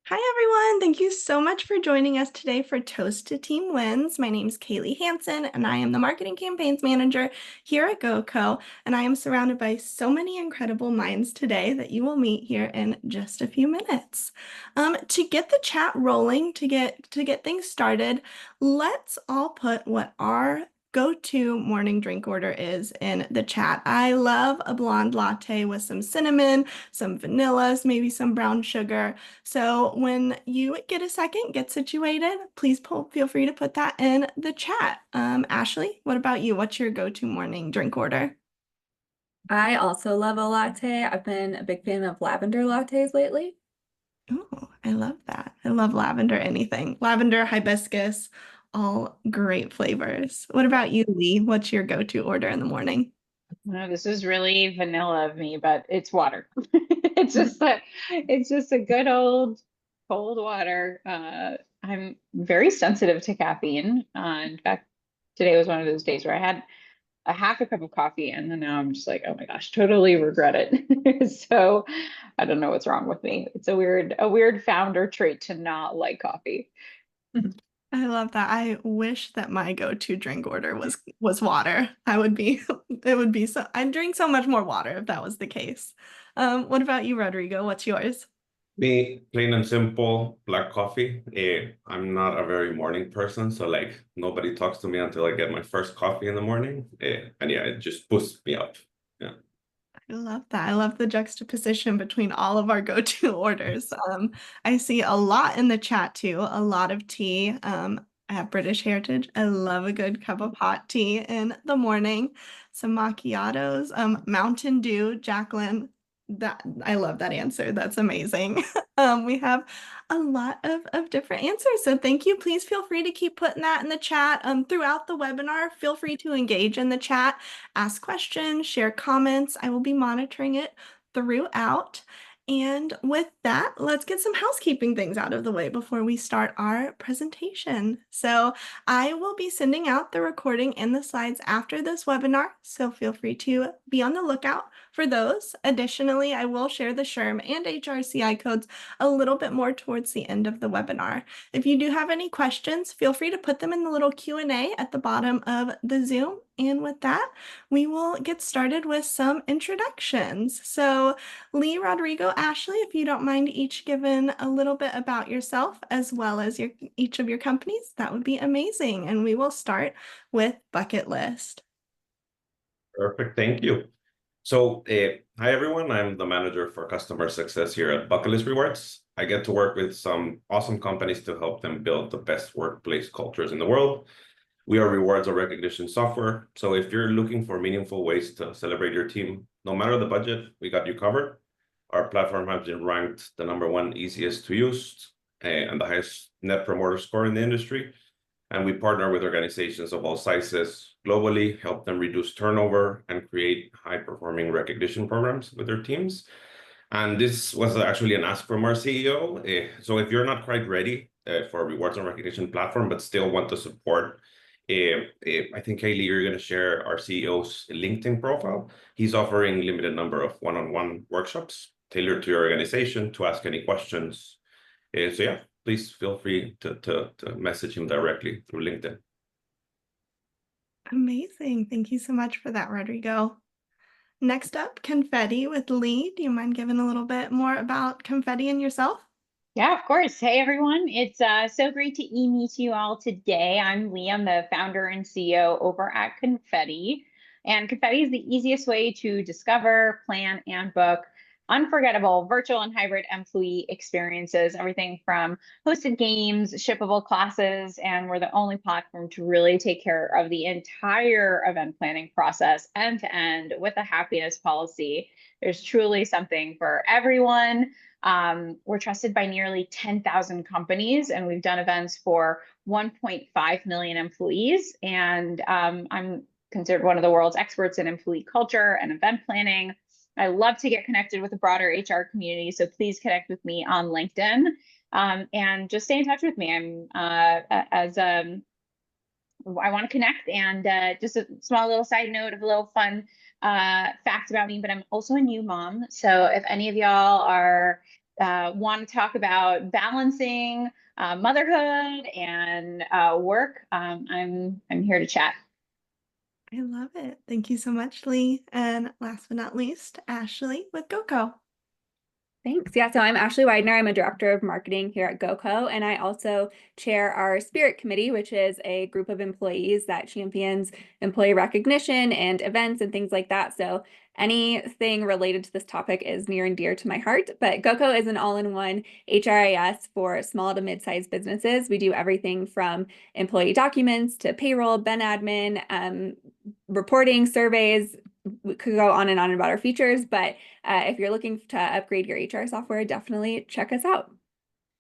Hi, everyone. Thank you so much for joining us today for Toast to Team Wins. My name is Kaylee Hansen, and I am the Marketing Campaigns Manager here at GoCo. And I am surrounded by so many incredible minds today that you will meet here in just a few minutes. To get the chat rolling, to get things started, let's all put what our go-to morning drink order is in the chat. I love a blonde latte with some cinnamon, some vanillas, maybe some brown sugar. So when you get a second, get situated, please feel free to put that in the chat. Ashley, what about you? What's your go-to morning drink order? I also love a latte. I've been a big fan of lavender lattes lately. Oh, I love that. I love lavender anything. Lavender, hibiscus, all great flavors. What about you, Lee? What's your go-to order in the morning? No, this is really vanilla of me, but it's water. It's just a good old cold water. I'm very sensitive to caffeine. In fact, today was one of those days where I had a half a cup of coffee and then now I'm just like, oh my gosh, totally regret it. So I don't know what's wrong with me. It's a weird founder trait to not like coffee. I love that. I wish that my go-to drink order was water. I would be it would be so I'd drink so much more water if that was the case. What about you, Rodrigo? What's yours? Me, plain and simple, black coffee. I'm not a very morning person, so like nobody talks to me until I get my first coffee in the morning. And yeah, it just boosts me up. Yeah. I love that. I love the juxtaposition between all of our go-to orders. I see a lot in the chat too, a lot of tea. I have British heritage. I love a good cup of hot tea in the morning. Some macchiatos, Mountain Dew, Jacqueline. That I love that answer. That's amazing. We have a lot of different answers. So thank you. Please feel free to keep putting that in the chat throughout the webinar. Feel free to engage in the chat, ask questions, share comments. I will be monitoring it throughout. And with that, let's get some housekeeping things out of the way before we start our presentation. So I will be sending out the recording and the slides after this webinar, so feel free to be on the lookout for those. Additionally, I will share the SHRM and HRCI codes a little bit more towards the end of the webinar. If you do have any questions, feel free to put them in the little Q&A at the bottom of the Zoom. And with that, we will get started with some introductions. So Lee, Rodrigo, Ashley, if you don't mind each giving a little bit about yourself as well as each of your companies, that would be amazing. And we will start with Bucket List. Perfect. Thank you. So, hi everyone. I'm the manager for customer success here at Bucket List Rewards. I get to work with some awesome companies to help them build the best workplace cultures in the world. We are rewards or recognition software. So if you're looking for meaningful ways to celebrate your team, no matter the budget, we got you covered. Our platform has been ranked the #1 easiest to use and the highest net promoter score in the industry. And we partner with organizations of all sizes globally, help them reduce turnover and create high-performing recognition programs with their teams. And this was actually an ask from our CEO. So if you're not quite ready for a rewards and recognition platform, but still want to support, I think, Kaylee, you're going to share our CEO's LinkedIn profile. He's offering limited number of one-on-one workshops tailored to your organization to ask any questions. So yeah, please feel free to message him directly through LinkedIn. Amazing. Thank you so much for that, Rodrigo. Next up, Confetti with Lee. Do you mind giving a little bit more about Confetti and yourself? Yeah, of course. Hey, everyone. It's so great to meet you all today. I'm Lee. I'm the founder and CEO over at Confetti. And Confetti is the easiest way to discover, plan, and book unforgettable virtual and hybrid employee experiences, everything from hosted games, shippable classes, and we're the only platform to really take care of the entire event planning process end to end with a happiness policy. There's truly something for everyone. We're trusted by nearly 10,000 companies, and we've done events for 1.5 million employees. And I'm considered one of the world's experts in employee culture and event planning. I love to get connected with the broader HR community, so please connect with me on LinkedIn and just stay in touch with me. I want to connect. And just a small little side note of a little fun fact about me, but I'm also a new mom. So if any of y'all are want to talk about balancing motherhood and work, I'm here to chat. I love it. Thank you so much, Lee. And last but not least, Ashley with GoCo. Thanks. Yeah, so I'm Ashley Widener. I'm a director of marketing here at GoCo, and I also chair our Spirit Committee, which is a group of employees that champions employee recognition and events and things like that. So anything related to this topic is near and dear to my heart. But GoCo is an all-in-one HRIS for small to mid-sized businesses. We do everything from employee documents to payroll, ben admin, reporting, surveys. We could go on and on about our features, but if you're looking to upgrade your HR software, definitely check us out.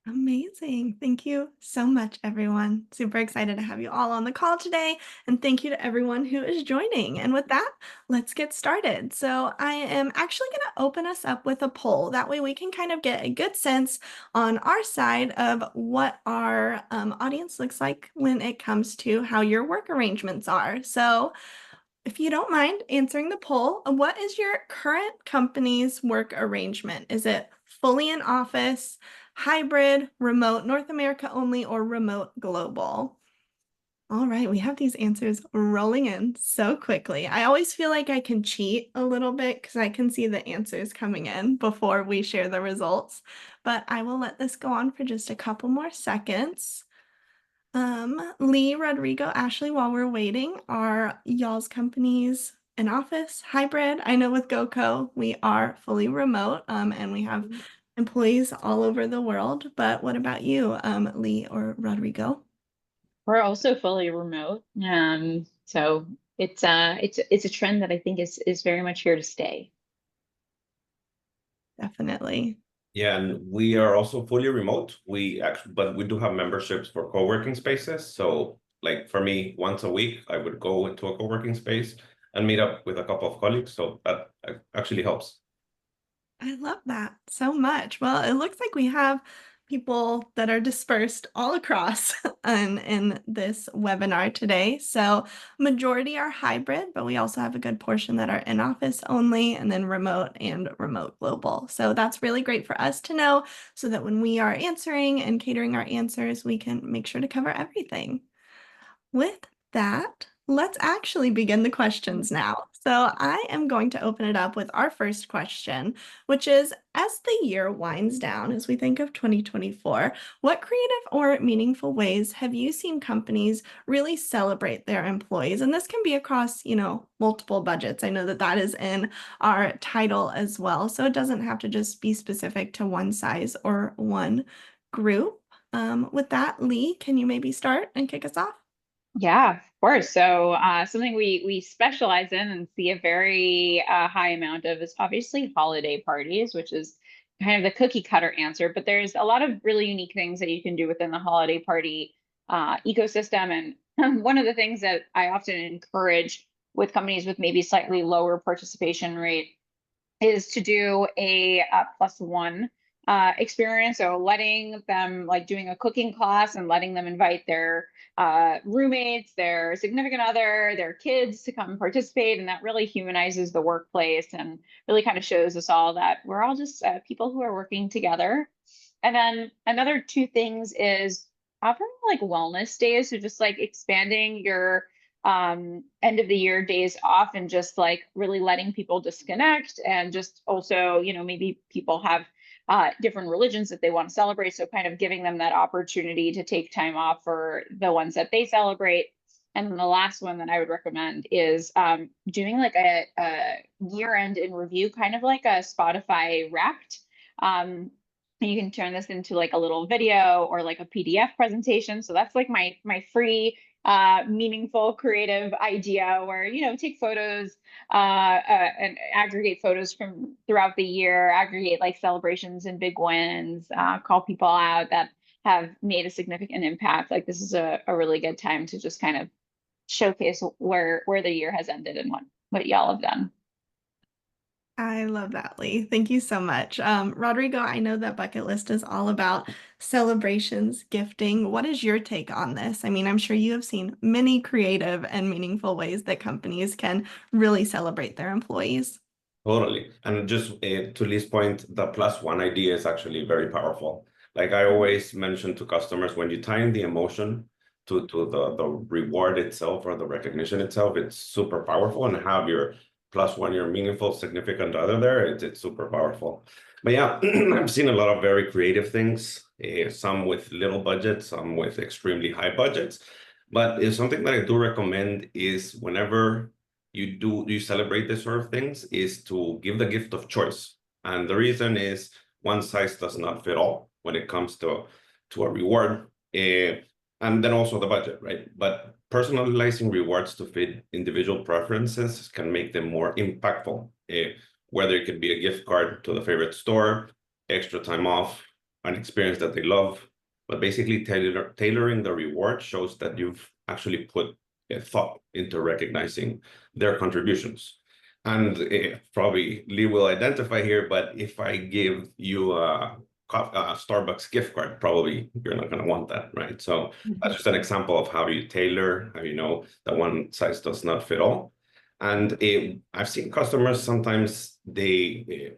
Amazing. Thank you so much, everyone. Super excited to have you all on the call today. And thank you to everyone who is joining. And with that, let's get started. So I am actually going to open us up with a poll. That way we can kind of get a good sense on our side of what our audience looks like when it comes to how your work arrangements are. So if you don't mind answering the poll, what is your current company's work arrangement? Is it fully in office, hybrid, remote, North America only, or remote global? All right, we have these answers rolling in so quickly. I always feel like I can cheat a little bit because I can see the answers coming in before we share the results, but I will let this go on for just a couple more seconds. Lee, Rodrigo, Ashley, while we're waiting, are y'all's companies in office, hybrid? I know with GoCo, we are fully remote, and we have employees all over the world, but what about you, Lee or Rodrigo? We're also fully remote. So it's a trend that I think is very much here to stay. Definitely. Yeah, and we are also fully remote. But we do have memberships for co-working spaces. So like for me, once a week, I would go into a co-working space and meet up with a couple of colleagues. So that actually helps. I love that so much. Well, it looks like we have people that are dispersed all across in this webinar today. So majority are hybrid, but we also have a good portion that are in office only and then remote and remote global. So that's really great for us to know so that when we are answering and catering our answers, we can make sure to cover everything. With that, let's actually begin the questions now. So I am going to open it up with our first question, which is, as the year winds down, as we think of 2024, what creative or meaningful ways have you seen companies really celebrate their employees? And this can be across, multiple budgets. I know that that is in our title as well. So it doesn't have to just be specific to one size or one group. With that, Lee, can you maybe start and kick us off? Yeah, of course. So something we specialize in and see a very high amount of is obviously holiday parties, which is kind of the cookie cutter answer. But there's a lot of really unique things that you can do within the holiday party ecosystem. And one of the things that I often encourage with companies with maybe slightly lower participation rate is to do a +1 experience. So letting them doing a cooking class and letting them invite their roommates, their significant other, their kids to come participate. And that really humanizes the workplace and really kind of shows us all that we're all just people who are working together. And then another two things is offering wellness days. So just expanding your end of the year days off and just really letting people disconnect, and just also maybe people have different religions that they want to celebrate, so kind of giving them that opportunity to take time off for the ones that they celebrate. And then the last one that I would recommend is doing a year-end in review, kind of like a Spotify Wrapped. You can turn this into a little video or a PDF presentation. So that's my free meaningful creative idea where take photos and aggregate photos from throughout the year, aggregate celebrations and big wins, call people out that have made a significant impact. This is a really good time to just kind of showcase where the year has ended and what y'all have done. I love that, Lee. Thank you so much. Rodrigo, I know that bucket list is all about celebrations, gifting. What is your take on this? I mean, I'm sure you have seen many creative and meaningful ways that companies can really celebrate their employees. Totally. And just to Lee's point, the +1 idea is actually very powerful. Like I always mention to customers, when you tie in the emotion to the reward itself or the recognition itself, it's super powerful. And have your +1, your meaningful, significant other there, it's super powerful. But yeah, I've seen a lot of very creative things, some with little budgets, some with extremely high budgets. But it's something that I do recommend is whenever you celebrate this sort of things is to give the gift of choice. And the reason is one size does not fit all when it comes to a reward. And then also the budget, right? But personalizing rewards to fit individual preferences can make them more impactful. Whether it could be a gift card to the favorite store, extra time off, an experience that they love. But basically tailoring the reward shows that you've actually put a thought into recognizing their contributions. And probably Lee will identify here, but if I give you a Starbucks gift card, probably you're not going to want that, right? So that's just an example of how you tailor, how you know that one size does not fit all. And I've seen customers sometimes they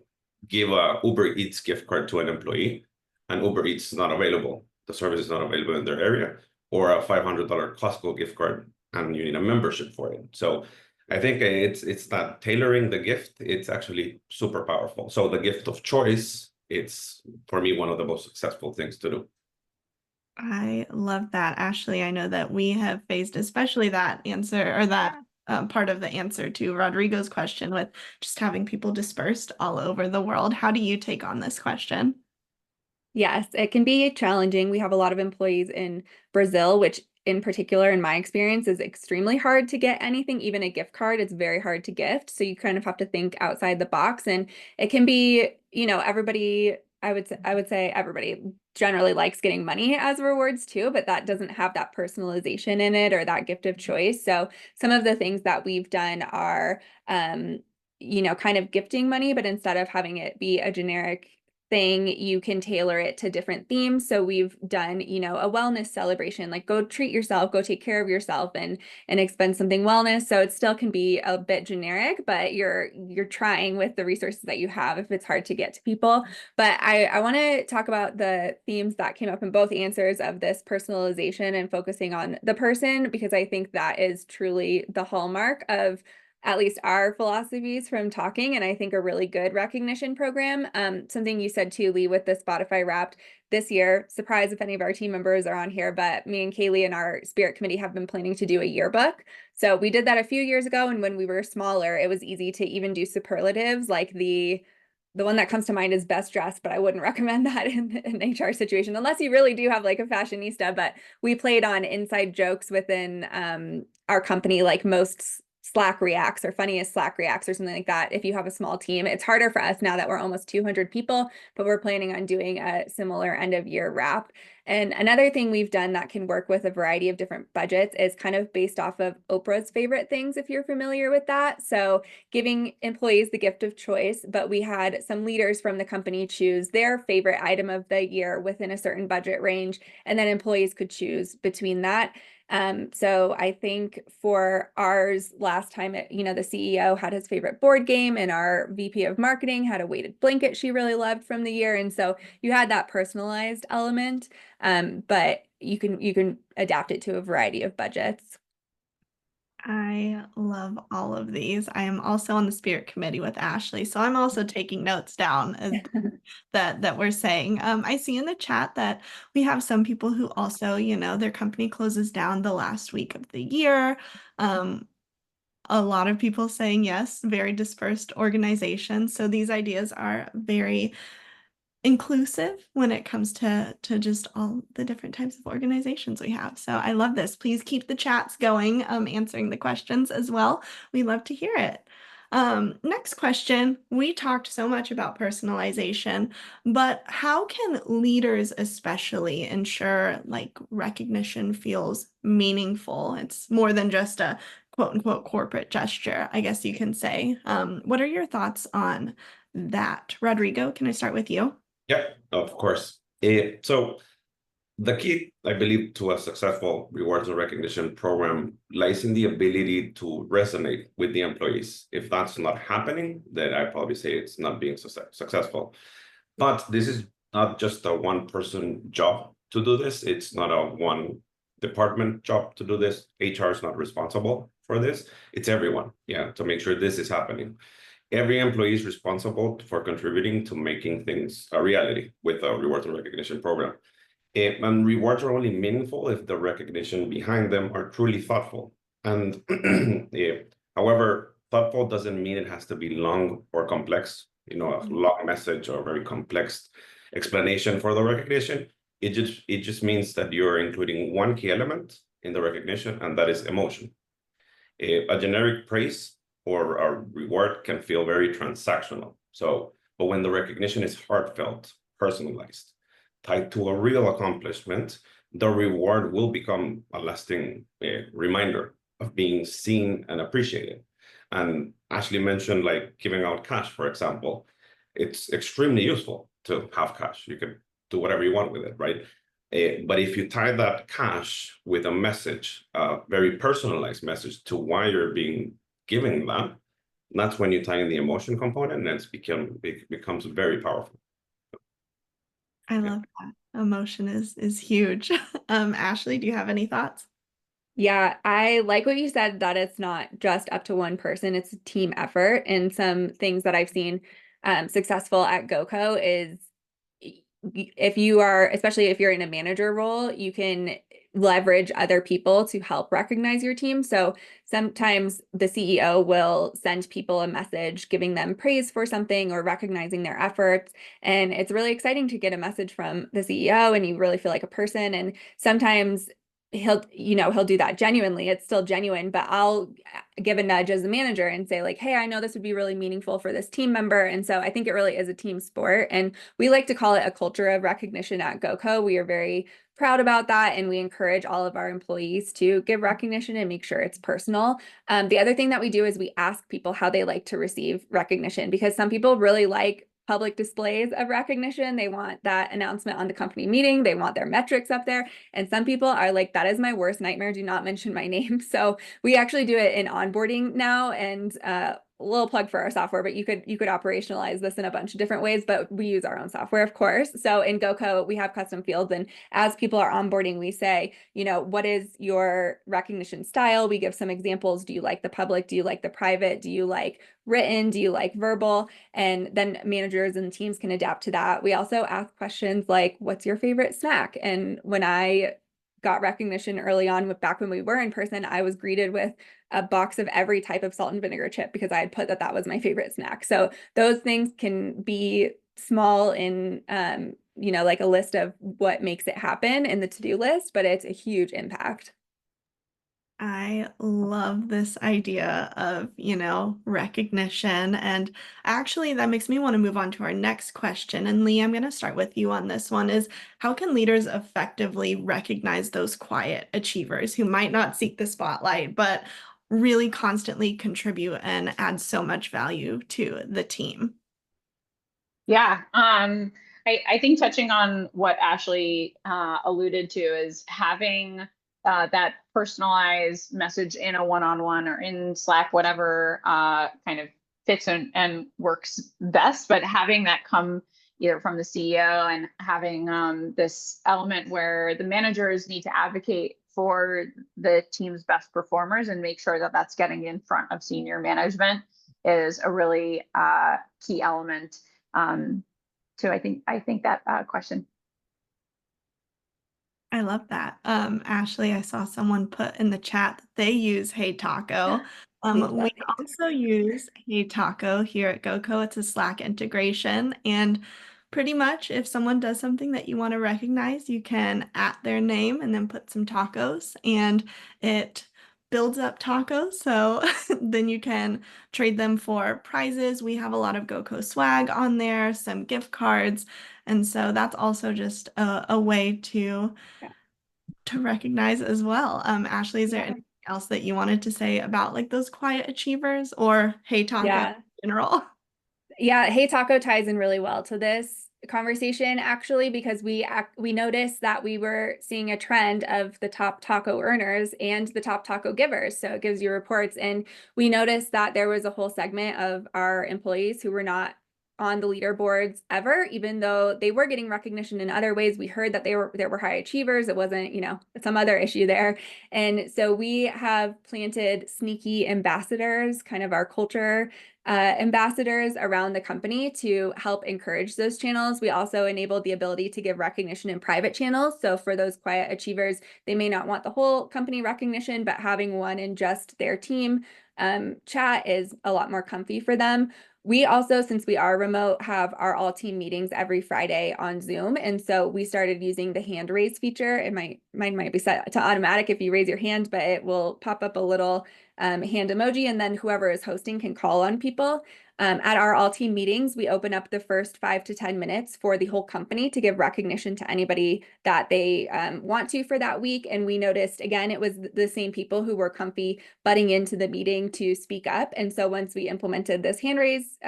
give a Uber Eats gift card to an employee, and Uber Eats is not available. The service is not available in their area, or a $500 Costco gift card, and you need a membership for it. So I think it's that tailoring the gift, it's actually super powerful. So the gift of choice, it's for me one of the most successful things to do. I love that, Ashley. I know that we have faced especially that answer or that part of the answer to Rodrigo's question with just having people dispersed all over the world. How do you take on this question? Yes, it can be challenging. We have a lot of employees in Brazil, which in particular, in my experience, is extremely hard to get anything, even a gift card. It's very hard to gift. So you kind of have to think outside the box. And it can be, everybody, I would say everybody generally likes getting money as rewards too, but that doesn't have that personalization in it or that gift of choice. So some of the things that we've done are kind of gifting money, but instead of having it be a generic thing, you can tailor it to different themes. So we've done, a wellness celebration, like go treat yourself, go take care of yourself and expend something wellness. So it still can be a bit generic, but you're trying with the resources that you have if it's hard to get to people. But I want to talk about the themes that came up in both answers of this personalization and focusing on the person, because I think that is truly the hallmark of at least our philosophies from talking, and I think a really good recognition program. Something you said too, Lee, with the Spotify Wrapped this year, surprise if any of our team members are on here, but me and Kaylee and our Spirit Committee have been planning to do a yearbook. So we did that a few years ago, and when we were smaller, it was easy to even do superlatives, like the one that comes to mind is best dressed, but I wouldn't recommend that in an HR situation unless you really do have like a fashionista. But we played on inside jokes within our company, like most Slack reacts or funniest Slack reacts or something like that. If you have a small team, it's harder for us now that we're almost 200 people, but we're planning on doing a similar end of year wrap. And another thing we've done that can work with a variety of different budgets is kind of based off of Oprah's favorite things, if you're familiar with that. So giving employees the gift of choice, but we had some leaders from the company choose their favorite item of the year within a certain budget range, and then employees could choose between that. So I think for ours last time, the CEO had his favorite board game, and our VP of marketing had a weighted blanket she really loved from the year. And so you had that personalized element, but you can adapt it to a variety of budgets. I love all of these. I am also on the Spirit Committee with Ashley, so I'm also taking notes down as that we're saying. I see in the chat that we have some people who also, their company closes down the last week of the year. A lot of people saying yes, very dispersed organizations. So these ideas are very inclusive when it comes to just all the different types of organizations we have. So I love this. Please keep the chats going, answering the questions as well. We love to hear it. Next question. We talked so much about personalization, but how can leaders especially ensure like recognition feels meaningful? It's more than just a quote unquote corporate gesture, I guess you can say. What are your thoughts on that? Rodrigo, can I start with you? Yeah, of course. So The key, I believe, to a successful rewards and recognition program lies in the ability to resonate with the employees. If that's not happening, then I probably say it's not being successful. But this is not just a one-person job to do this. It's not a one department job to do this. HR is not responsible for this. It's everyone, yeah, to make sure this is happening. Every employee is responsible for contributing to making things a reality with a rewards and recognition program. And rewards are only meaningful if the recognition behind them are truly thoughtful. And however, thoughtful doesn't mean it has to be long or complex. You know, a long message or a very complex explanation for the recognition. It just means that you're including one key element in the recognition, and that is emotion. A generic praise or a reward can feel very transactional. But when the recognition is heartfelt, personalized, tied to a real accomplishment, the reward will become a lasting reminder of being seen and appreciated. And Ashley mentioned like giving out cash, for example. It's extremely useful to have cash. You can do whatever you want with it, right? But if you tie that cash with a message, a very personalized message to why you're being given that, that's when you tie in the emotion component, and it becomes very powerful. I love that. Emotion is huge. Ashley, do you have any thoughts? Yeah, I like what you said that it's not just up to one person, it's a team effort. And some things that I've seen successful at GoCo is if you are, especially if you're in a manager role, you can leverage other people to help recognize your team. So sometimes the CEO will send people a message giving them praise for something or recognizing their efforts. And it's really exciting to get a message from the CEO and you really feel like a person. And sometimes he'll do that genuinely. It's still genuine, but I'll give a nudge as a manager and say like, hey, I know this would be really meaningful for this team member. And so I think it really is a team sport. And we like to call it a culture of recognition at GoCo. We are very proud about that. And we encourage all of our employees to give recognition and make sure it's personal. The other thing that we do is we ask people how they like to receive recognition, because some people really like public displays of recognition. They want that announcement on the company meeting. They want their metrics up there. And some people are like, that is my worst nightmare. Do not mention my name. So we actually do it in onboarding now, and a little plug for our software, but you could operationalize this in a bunch of different ways, but we use our own software, of course. So in GoCo, we have custom fields, and as people are onboarding, we say, what is your recognition style? We give some examples. Do you like the public? Do you like the private? Do you like written? Do you like verbal? And then managers and teams can adapt to that. We also ask questions like, what's your favorite snack? And when I got recognition early on, back when we were in person, I was greeted with a box of every type of salt and vinegar chip because I had put that was my favorite snack. So those things can be small in, like a list of what makes it happen in the to-do list, but it's a huge impact. I love this idea of, recognition. And actually, that makes me want to move on to our next question. And Lee, I'm going to start with you on this one is how can leaders effectively recognize those quiet achievers who might not seek the spotlight, but really constantly contribute and add so much value to the team? Yeah. I think touching on what Ashley alluded to is having that personalized message in a one-on-one or in Slack, whatever kind of fits and works best, but having that come either from the CEO and having this element where the managers need to advocate for the team's best performers and make sure that that's getting in front of senior management is a really key element to I think that question. I love that. Ashley, I saw someone put in the chat that they use Hey Taco. We also use Hey Taco here at GoCo. It's a Slack integration. And pretty much if someone does something that you want to recognize, you can at their name and then put some tacos, and it builds up tacos. So then you can trade them for prizes. We have a lot of GoCo swag on there, some gift cards. And so that's also just a way to recognize as well. Ashley, is there anything else that you wanted to say about like those quiet achievers or Hey Taco in general? Yeah, Hey Taco ties in really well to this. conversation actually, because we noticed that we were seeing a trend of the top taco earners and the top taco givers. So it gives you reports, and we noticed that there was a whole segment of our employees who were not on the leaderboards ever, even though they were getting recognition in other ways. We heard that there were high achievers. It wasn't, some other issue there. And so we have planted sneaky ambassadors, kind of our culture ambassadors around the company to help encourage those channels. We also enabled the ability to give recognition in private channels. So for those quiet achievers, they may not want the whole company recognition, but having one in just their team chat is a lot more comfy for them. We also, since we are remote, have our all team meetings every Friday on Zoom. And so we started using the hand raise feature. Mine might be set to automatic if you raise your hand, but it will pop up a little hand emoji, and then whoever is hosting can call on people. At our all team meetings, we open up the first 5 to 10 minutes for the whole company to give recognition to anybody that they want to for that week. And we noticed, again, it was the same people who were comfy butting into the meeting to speak up. And so once we implemented this hand raise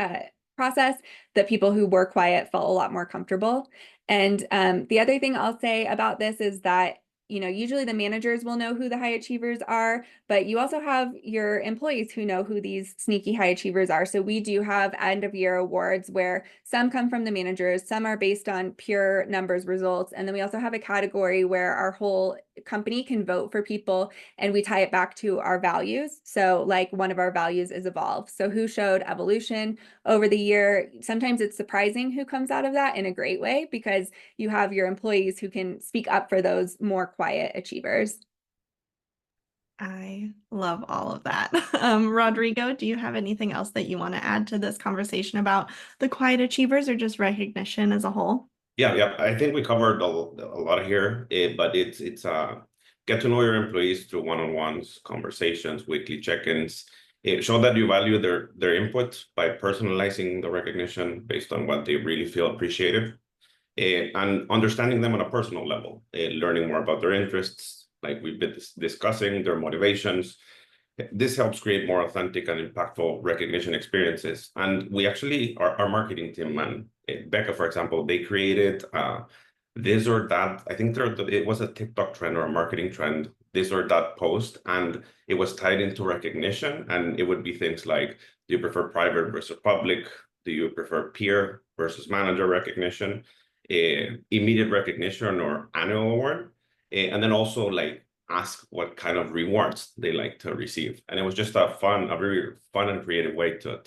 process, the people who were quiet felt a lot more comfortable. And the other thing I'll say about this is that usually the managers will know who the high achievers are, but you also have your employees who know who these sneaky high achievers are. So we do have end of year awards where some come from the managers, some are based on pure numbers results. And then we also have a category where our whole company can vote for people, and we tie it back to our values. So like one of our values is evolve. So who showed evolution over the year? Sometimes it's surprising who comes out of that in a great way, because you have your employees who can speak up for those more quiet achievers. I love all of that. Rodrigo, do you have anything else that you want to add to this conversation about the quiet achievers or just recognition as a whole? Yeah. I think we covered a lot here, but it's get to know your employees through one-on-ones, conversations, weekly check-ins. Show that you value their input by personalizing the recognition based on what they really feel appreciated, and understanding them on a personal level, learning more about their interests, like we've been discussing, their motivations. This helps create more authentic and impactful recognition experiences. And we actually, our marketing team and Becca, for example, they created this or that. I think it was a TikTok trend or a marketing trend, this or that post, and it was tied into recognition. And it would be things like, do you prefer private versus public? Do you prefer peer versus manager recognition? Immediate recognition or annual award? And then also like ask what kind of rewards they like to receive. And it was just a very fun and creative way to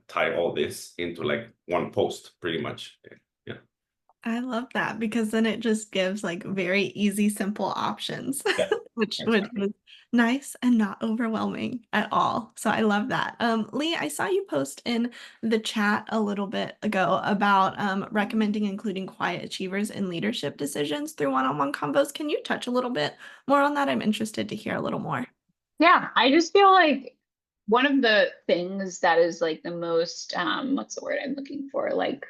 tie all this into like one post, pretty much. Yeah. I love that, because then it just gives like very easy, simple options, Yeah, which exactly. is nice and not overwhelming at all. So I love that. Lee, I saw you post in the chat a little bit ago about recommending including quiet achievers in leadership decisions through one-on-one combos. Can you touch a little bit more on that? I'm interested to hear a little more. Yeah, I just feel like one of the things that is like the most, what's the word I'm looking for? Like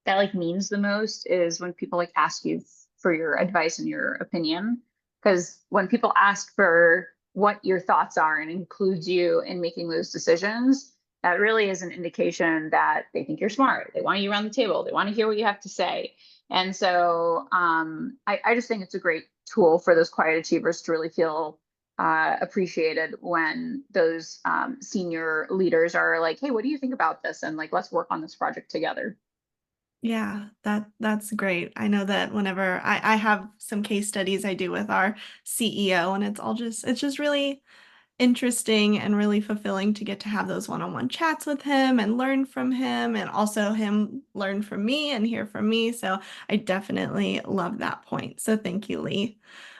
that like means the most is when people like ask you for your advice and your opinion. Because when people ask for what your thoughts are and includes you in making those decisions, that really is an indication that they think you're smart. They want you around the table. They want to hear what you have to say. And so I just think it's a great tool for those quiet achievers to really feel appreciated when those senior leaders are like, hey, what do you think about this? And like, let's work on this project together. Yeah, that's great. I know that whenever I have some case studies I do with our CEO, and it's just really interesting and really fulfilling to get to have those one-on-one chats with him and learn from him, and also him learn from me and hear from me. So I definitely love that point. So thank you, Lee.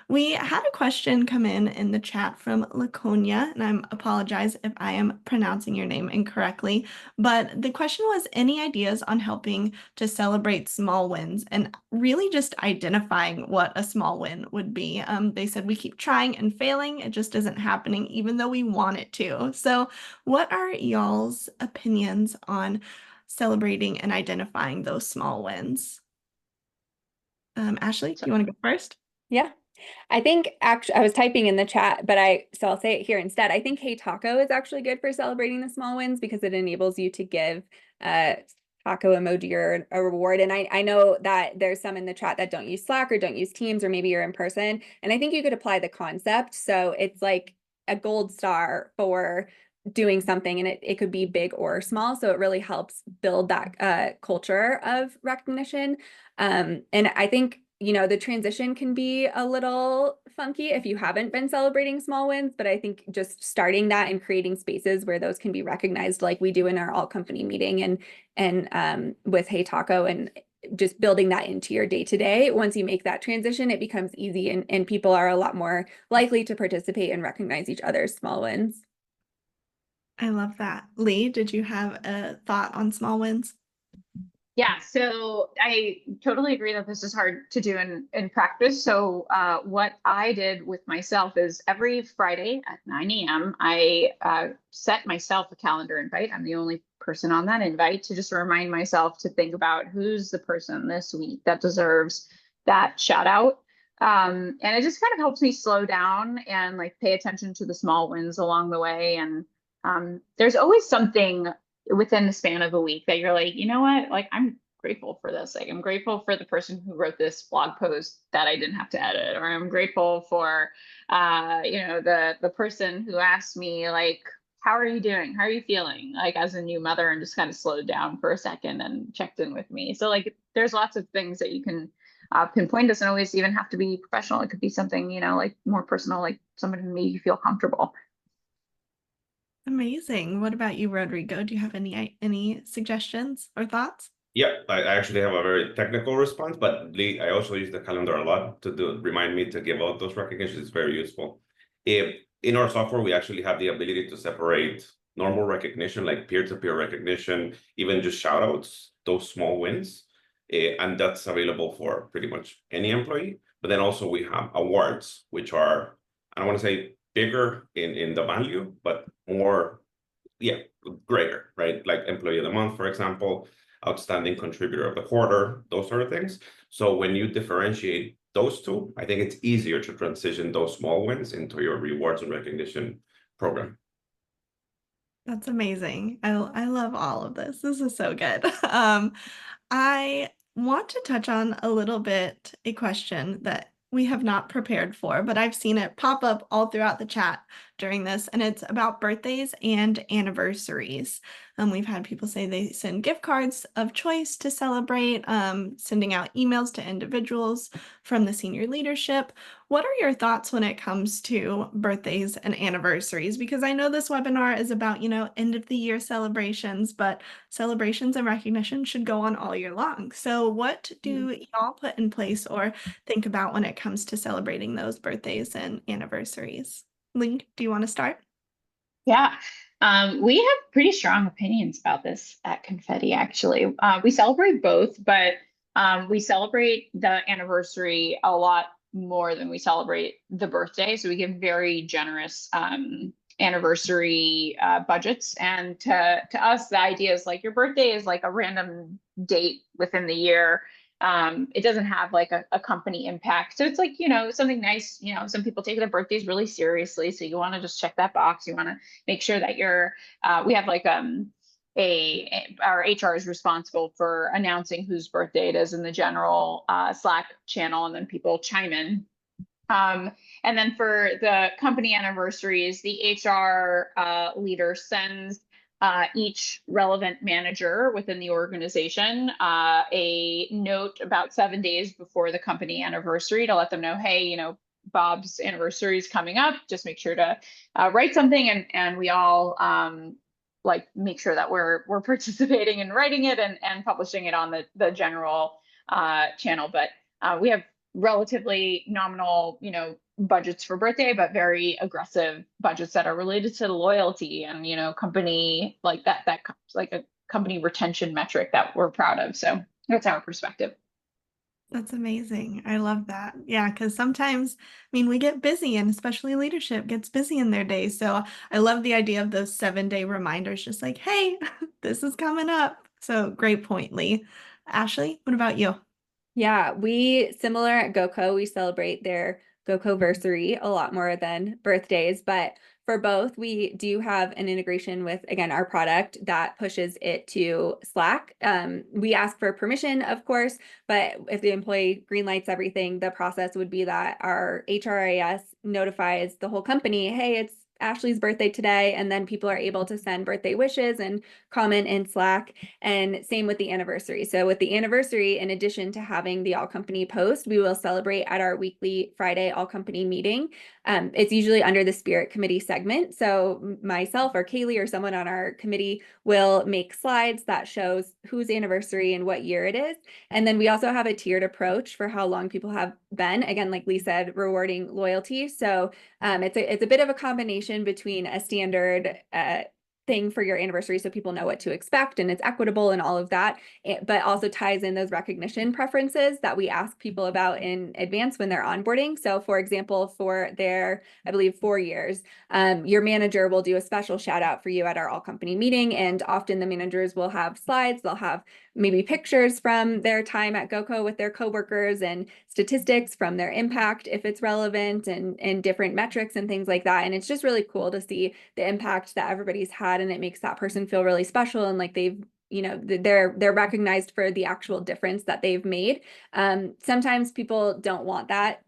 We had a question come in the chat from Laconia, and I apologize if I am pronouncing your name incorrectly, but the question was any ideas on helping to celebrate small wins and really just identifying what a small win would be. They said we keep trying and failing, it just isn't happening even though we want it to. So what are y'all's opinions on celebrating and identifying those small wins? Ashley, do you want to go first? Yeah. I think actually I was typing in the chat, but so I'll say it here instead. I think Hey Taco is actually good for celebrating the small wins because it enables you to give taco emoji or a reward. And I know that there's some in the chat that don't use Slack or don't use Teams, or maybe you're in person. And I think you could apply the concept. So it's like a gold star for doing something, and it could be big or small. So it really helps build that culture of recognition. And I think, you know, the transition can be a little funky if you haven't been celebrating small wins, but I think just starting that and creating spaces where those can be recognized, like we do in our all company meeting and with Hey Taco, and just building that into your day to day. Once you make that transition, it becomes easy, and people are a lot more likely to participate and recognize each other's small wins. I love that. Lee, did you have a thought on small wins? Yeah, so I totally agree that this is hard to do in practice. So what I did with myself is every Friday at 9 a.m., I set myself a calendar invite. I'm the only person on that invite, to just remind myself to think about who's the person this week that deserves that shout out. And it just kind of helps me slow down and like pay attention to the small wins along the way. And there's always something within the span of a week that you're like, you know what, like I'm grateful for this. Like I'm grateful for the person who wrote this blog post that I didn't have to edit, or I'm grateful for you know, the person who asked me like, how are you doing? How are you feeling? Like as a new mother, and just kind of slowed down for a second and checked in with me. So like there's lots of things that you can pinpoint. Doesn't always even have to be professional. It could be something, you know, like more personal, like someone who made you feel comfortable. Amazing. What about you, Rodrigo? Do you have any suggestions or thoughts? Yeah, I actually have a very technical response, but Lee, I also use the calendar a lot to remind me to give out those recognitions. It's very useful. If in our software, we actually have the ability to separate normal recognition, like peer-to-peer recognition, even just shout outs, those small wins. And that's available for pretty much any employee. But then also we have awards, which are, I don't want to say bigger in the value, but more, yeah, greater, right? Like Employee of the Month, for example, Outstanding Contributor of the Quarter, those sort of things. So when you differentiate those two, I think it's easier to transition those small wins into your rewards and recognition program. That's amazing. I love all of this. This is so good. I want to touch on a little bit a question that we have not prepared for, but I've seen it pop up all throughout the chat during this, and it's about birthdays and anniversaries. We've had people say they send gift cards of choice to celebrate, sending out emails to individuals from the senior leadership. What are your thoughts when it comes to birthdays and anniversaries? Because I know this webinar is about, you know, end of the year celebrations, but celebrations and recognition should go on all year long. So what do y'all put in place or think about when it comes to celebrating those birthdays and anniversaries? Lee, do you want to start? Yeah, we have pretty strong opinions about this at Confetti, actually. We celebrate both, but we celebrate the anniversary a lot more than we celebrate the birthday. So we give very generous anniversary budgets. And to us, the idea is like your birthday is like a random date within the year. It doesn't have like a company impact. So it's like, you know, something nice. You know, some people take their birthdays really seriously. So you want to just check that box. You want to make sure that you're, we have like our HR is responsible for announcing whose birthday it is in the general Slack channel, and then people chime in. And then for the company anniversaries, the HR leader sends each relevant manager within the organization a note about 7 days before the company anniversary to let them know, hey, you know, Bob's anniversary is coming up. Just make sure to write something, and we all like make sure that we're participating in writing it and publishing it on the general channel. But we have relatively nominal, you know, budgets for birthday, but very aggressive budgets that are related to loyalty and, you know, company like that like a company retention metric that we're proud of. So that's our perspective. That's amazing. I love that. Yeah, because sometimes, I mean, we get busy, and especially leadership gets busy in their days. So I love the idea of those 7-day reminders, just like, hey, this is coming up. So great point, Lee. Ashley, what about you? Yeah, similar at GoCo, we celebrate their GoCo-versary a lot more than birthdays, but for both, we do have an integration with, again, our product that pushes it to Slack. We ask for permission, of course, but if the employee greenlights everything, the process would be that our HRIS notifies the whole company, hey, it's Ashley's birthday today, and then people are able to send birthday wishes and comment in Slack. And same with the anniversary. So with the anniversary, in addition to having the all company post, we will celebrate at our weekly Friday all company meeting. It's usually under the Spirit Committee segment. So myself or Kaylee or someone on our committee will make slides that shows whose anniversary and what year it is. And then we also have a tiered approach for how long people have been. Again, like Lee said, rewarding loyalty. So it's a bit of a combination between a standard thing for your anniversary so people know what to expect and it's equitable and all of that, but also ties in those recognition preferences that we ask people about in advance when they're onboarding. So for example, for their, I believe, 4 years, your manager will do a special shout out for you at our all company meeting. And often the managers will have slides, they'll have maybe pictures from their time at GoCo with their coworkers and statistics from their impact if it's relevant, and different metrics and things like that. And it's just really cool to see the impact that everybody's had, and it makes that person feel really special and like they've, you know, they're recognized for the actual difference that they've made. Sometimes people don't want that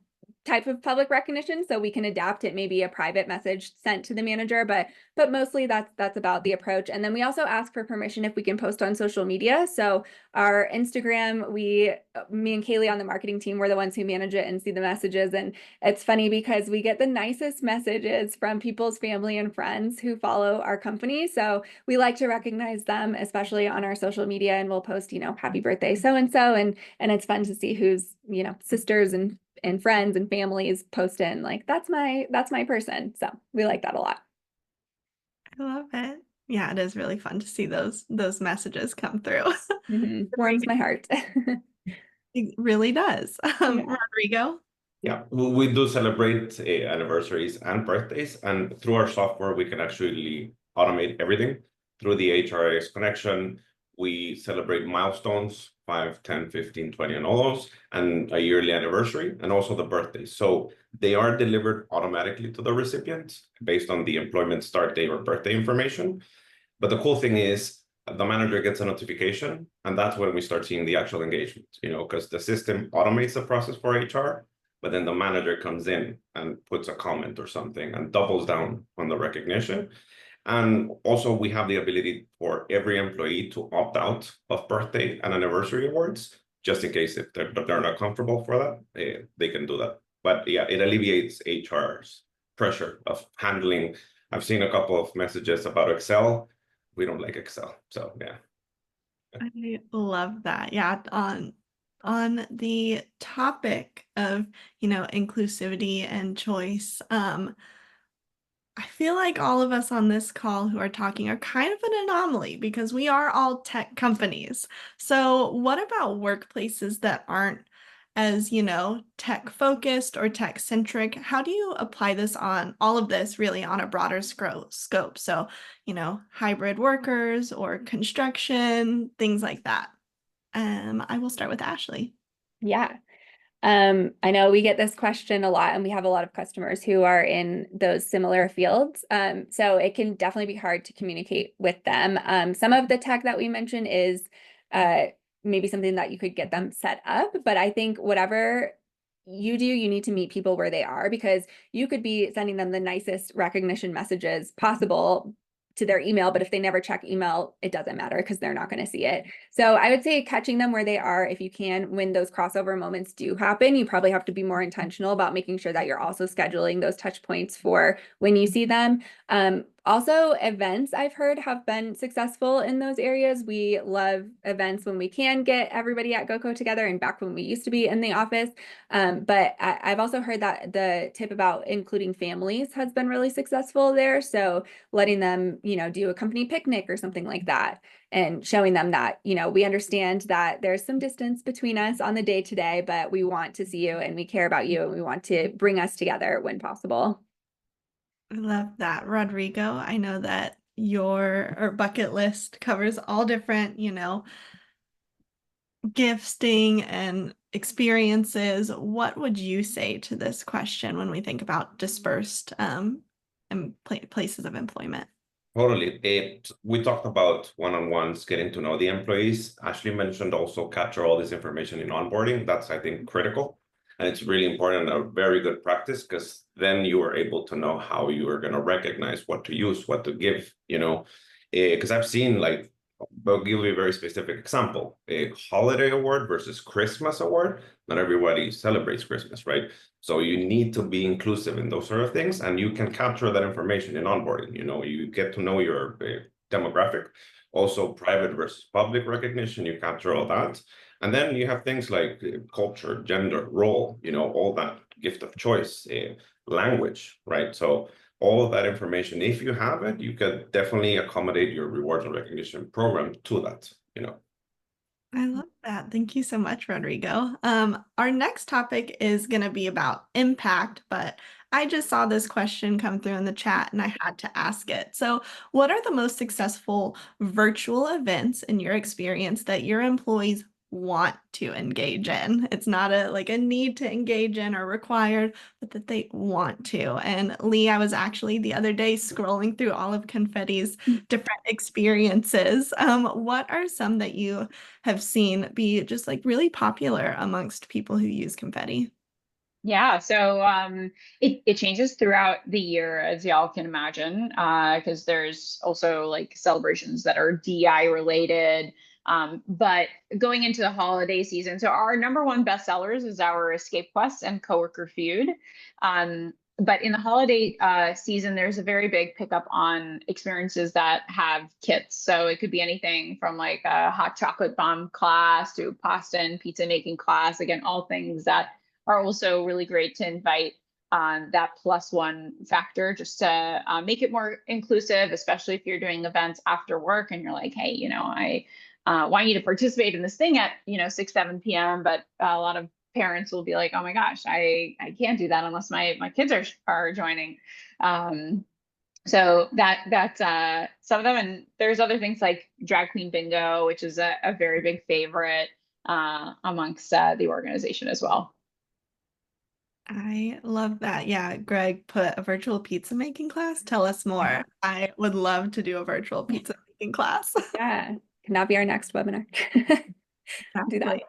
type of public recognition, so we can adapt it, maybe a private message sent to the manager, but mostly that's about the approach. And then we also ask for permission if we can post on social media. So our Instagram, me and Kaylee on the marketing team, we're the ones who manage it and see the messages. And it's funny because we get the nicest messages from people's family and friends who follow our company. So we like to recognize them, especially on our social media, and we'll post, you know, happy birthday so-and-so. And it's fun to see who's, you know, sisters and friends and families post in like, that's my person. So we like that a lot. I love it. Yeah, it is really fun to see those messages come through. Warms my heart. It really does. Yeah. Rodrigo? Yeah, we do celebrate anniversaries and birthdays, and through our software, we can actually automate everything. Through the HRIS connection, we celebrate milestones, 5, 10, 15, 20, and all those, and a yearly anniversary, and also the birthdays. So they are delivered automatically to the recipient based on the employment start date or birthday information. But the cool thing is the manager gets a notification, and that's when we start seeing the actual engagement, you know, because the system automates the process for HR, but then the manager comes in and puts a comment or something and doubles down on the recognition. And also we have the ability for every employee to opt out of birthday and anniversary awards, just in case if they're not comfortable for that, they can do that. But yeah, it alleviates HR's pressure of handling. I've seen a couple of messages about Excel. We don't like Excel, so yeah. I love that. Yeah, on the topic of, you know, inclusivity and choice, I feel like all of us on this call who are talking are kind of an anomaly because we are all tech companies. So what about workplaces that aren't as, you know, tech focused or tech centric? How do you apply this on all of this really on a broader scope? So, you know, hybrid workers or construction, things like that. I will start with Ashley. Yeah. I know we get this question a lot, and we have a lot of customers who are in those similar fields. So it can definitely be hard to communicate with them. Some of the tech that we mentioned is maybe something that you could get them set up, but I think whatever you do, you need to meet people where they are, because you could be sending them the nicest recognition messages possible to their email, but if they never check email, it doesn't matter because they're not going to see it. So I would say catching them where they are, if you can, when those crossover moments do happen, you probably have to be more intentional about making sure that you're also scheduling those touch points for when you see them. Also, events I've heard have been successful in those areas. We love events when we can get everybody at GoCo together, and back when we used to be in the office. But I've also heard that the tip about including families has been really successful there. So letting them, you know, do a company picnic or something like that, and showing them that, you know, we understand that there's some distance between us on the day-to-day, but we want to see you and we care about you and we want to bring us together when possible. I love that. Rodrigo, I know that your bucket list covers all different, you know, gifting and experiences. What would you say to this question when we think about dispersed places of employment. Totally. We talked about one-on-ones, getting to know the employees. Ashley mentioned also capture all this information in onboarding. That's, I think, critical. And it's really important, a very good practice, because then you are able to know how you are going to recognize what to use, what to give, because I've seen, like, I'll give you a very specific example, a holiday award versus Christmas award. Not everybody celebrates Christmas, right? So you need to be inclusive in those sort of things, and you can capture that information in onboarding. You get to know your demographic, also private versus public recognition, you capture all that. And then you have things like culture, gender, role, all that, gift of choice, language, right? So all of that information, if you have it, you could definitely accommodate your rewards and recognition program to that. I love that. Thank you so much, Rodrigo. Our next topic is going to be about impact, but I just saw this question come through in the chat and I had to ask it. So, what are the most successful virtual events in your experience that your employees want to engage in? It's not a need to engage in or required, but that they want to. And Lee, I was actually the other day scrolling through all of Confetti's different experiences. What are some that you have seen be just like really popular amongst people who use confetti? Yeah, so it changes throughout the year, as y'all can imagine, because there's also like celebrations that are DI related. But going into the holiday season, so our number one bestsellers is our Escape Quest and Coworker Feud. But in the holiday season, there's a very big pickup on experiences that have kits. So it could be anything from like a hot chocolate bomb class to pasta and pizza making class. Again, all things that are also really great to invite that +1 factor, just to make it more inclusive, especially if you're doing events after work and you're like, hey, I want you to participate in this thing at 6, 7 p.m. But a lot of parents will be like, oh my gosh, I can't do that unless my kids are joining. So that's some of them. And there's other things like drag queen bingo, which is a very big favorite amongst the organization as well. I love that. Yeah, Greg put a virtual pizza making class. Tell us more. I would love to do a virtual pizza making class. Yeah, can that be our next webinar? Do that. Exactly.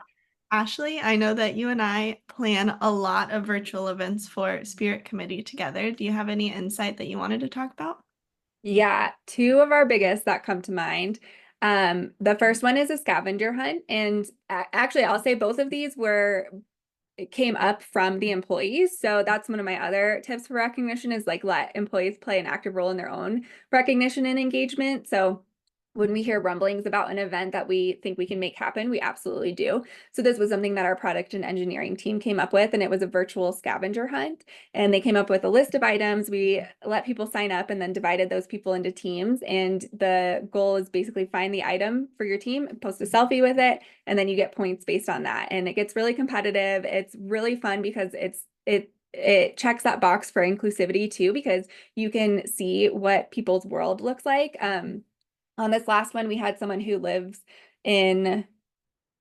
Ashley, I know that you and I plan a lot of virtual events for Spirit Committee together. Do you have any insight that you wanted to talk about? Yeah, two of our biggest that come to mind. The first one is a scavenger hunt. And actually, I'll say both of these it came up from the employees. So that's one of my other tips for recognition, is like let employees play an active role in their own recognition and engagement. So when we hear rumblings about an event that we think we can make happen, we absolutely do. So this was something that our product and engineering team came up with, and it was a virtual scavenger hunt. And they came up with a list of items. We let people sign up and then divided those people into teams. And the goal is basically find the item for your team, post a selfie with it, and then you get points based on that. And it gets really competitive. It's really fun because it checks that box for inclusivity too, because you can see what people's world looks like. On this last one, we had someone who lives in,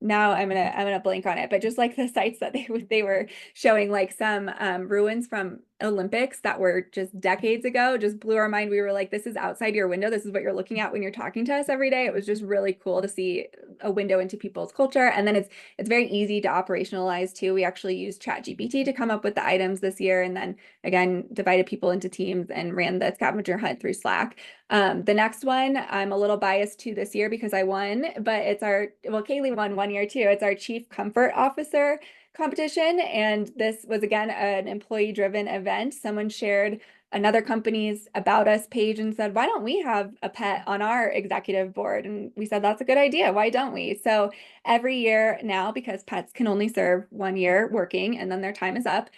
now I'm gonna blank on it, but just like the sites that they were showing, like some ruins from Olympics that were just decades ago, just blew our mind. We were like, this is outside your window. This is what you're looking at when you're talking to us every day. It was just really cool to see a window into people's culture. And then it's very easy to operationalize too. We actually used ChatGPT to come up with the items this year, and then again divided people into teams and ran the scavenger hunt through Slack. The next one I'm a little biased to this year because I won, but it's Kaylee won one year too. It's our Chief Comfort Officer competition. And this was again an employee-driven event. Someone shared another company's About Us page and said, why don't we have a pet on our executive board? And we said, that's a good idea. Why don't we? So every year now, because pets can only serve 1 year working and then their time is up,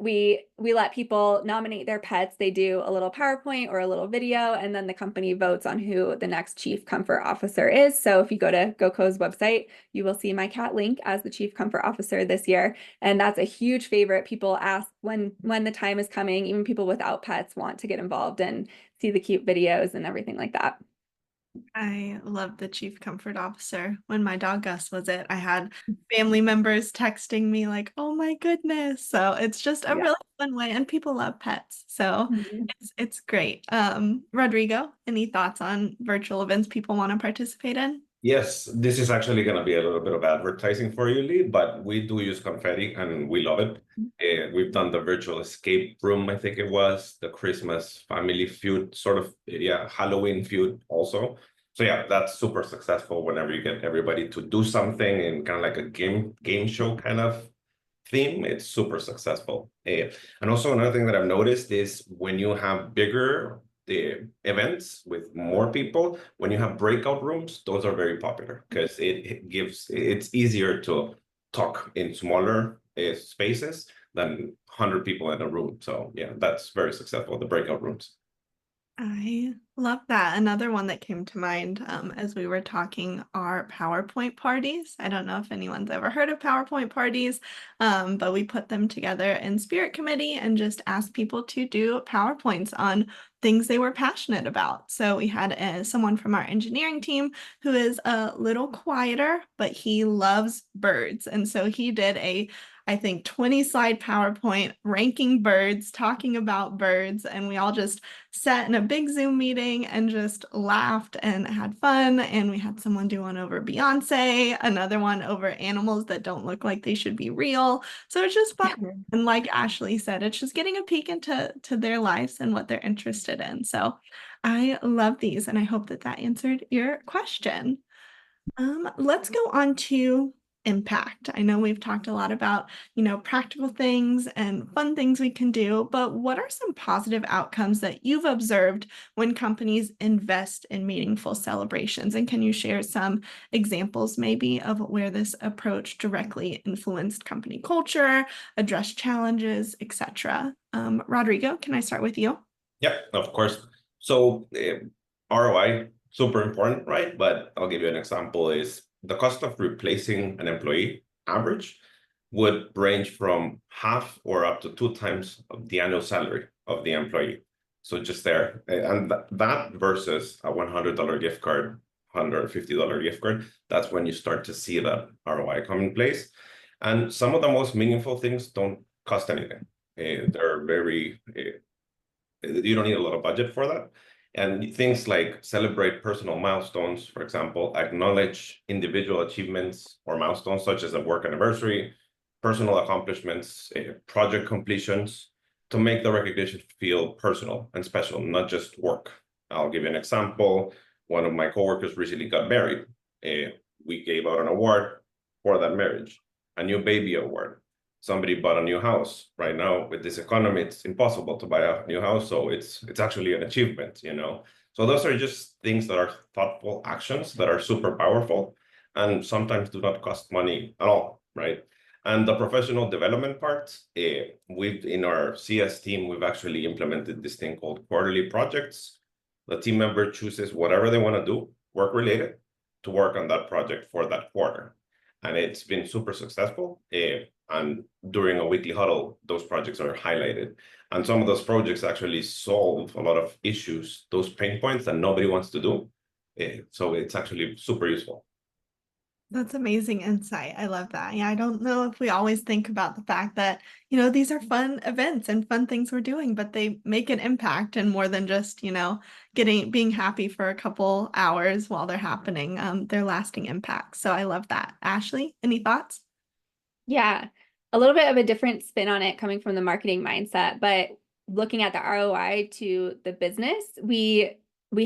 we let people nominate their pets. They do a little PowerPoint or a little video, and then the company votes on who the next Chief Comfort Officer is. So if you go to GoCo's website, you will see my cat Link as the Chief Comfort Officer this year. And that's a huge favorite. People ask when the time is coming. Even people without pets want to get involved and see the cute videos and everything like that. I love the chief comfort officer. When my dog Gus was it, I had family members texting me like, "Oh my goodness." So it's just a Yeah. really fun way and people love pets. So Mhm. it's great. Rodrigo, any thoughts on virtual events people want to participate in? Yes, this is actually going to be a little bit of advertising for you, Lee, but we do use confetti and we love it. We've done the virtual escape room, I think it was, the Christmas family feud, sort of, yeah, Halloween feud also. So yeah, that's super successful whenever you get everybody to do something in kind of like a game show kind of theme. It's super successful. And also another thing that I've noticed is when you have bigger events with more people, when you have breakout rooms, those are very popular because it's easier to talk in smaller spaces than 100 people in a room. So yeah, that's very successful, the breakout rooms. I love that. Another one that came to mind as we were talking are PowerPoint parties. I don't know if anyone's ever heard of PowerPoint parties, but we put them together in Spirit Committee and just asked people to do PowerPoints on things they were passionate about. So we had someone from our engineering team who is a little quieter, but he loves birds. And so he did I think 20-slide PowerPoint ranking birds, talking about birds, and we all just sat in a big Zoom meeting and just laughed and had fun. And we had someone do one over Beyonce, another one over animals that don't look like they should be real. So it's just fun. And like Ashley said, it's just getting a peek into their lives and what they're interested in. So I love these, and I hope that that answered your question. Let's go on to impact. I know we've talked a lot about, practical things and fun things we can do, but what are some positive outcomes that you've observed when companies invest in meaningful celebrations? And can you share some examples maybe of where this approach directly influenced company culture, addressed challenges, etc.? Rodrigo, can I start with you? Yep, of course. So ROI, super important, right? But I'll give you an example is the cost of replacing an employee average would range from half or up to 2 times of the annual salary of the employee. So just there. And that versus a $100 gift card, $150 gift card, that's when you start to see that ROI come in place. And some of the most meaningful things don't cost anything. They're very you don't need a lot of budget for that. And things like celebrate personal milestones, for example, acknowledge individual achievements or milestones such as a work anniversary, personal accomplishments, project completions, to make the recognition feel personal and special, not just work. I'll give you an example. One of my coworkers recently got married. We gave out an award for that marriage, a new baby award. Somebody bought a new house. Right now, with this economy, it's impossible to buy a new house. So it's actually an achievement, you know. So those are just things that are thoughtful actions that are super powerful and sometimes do not cost money at all, right? And the professional development part, we've in our CS team, we've actually implemented this thing called quarterly projects. The team member chooses whatever they want to do, work related, to work on that project for that quarter. And it's been super successful. And during a weekly huddle, those projects are highlighted. And some of those projects actually solve a lot of issues, those pain points that nobody wants to do. So it's actually super useful. That's amazing insight. I love that. Yeah, I don't know if we always think about the fact that, these are fun events and fun things we're doing, but they make an impact and more than just, being happy for a couple hours while they're happening. They're lasting impacts. So I love that. Ashley, any thoughts? Yeah, a little bit of a different spin on it coming from the marketing mindset, but looking at the ROI to the business, we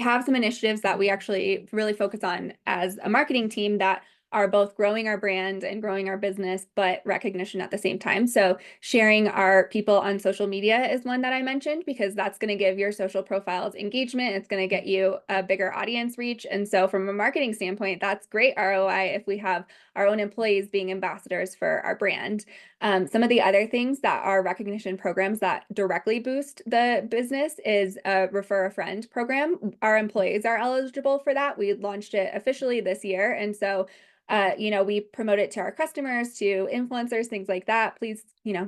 have some initiatives that we actually really focus on as a marketing team that are both growing our brand and growing our business, but recognition at the same time. So sharing our people on social media is one that I mentioned because that's going to give your social profiles engagement. It's going to get you a bigger audience reach. And so from a marketing standpoint, that's great ROI if we have our own employees being ambassadors for our brand. Some of the other things that are recognition programs that directly boost the business is a refer a friend program. Our employees are eligible for that. We launched it officially this year. And so we promote it to our customers, to influencers, things like that. Please,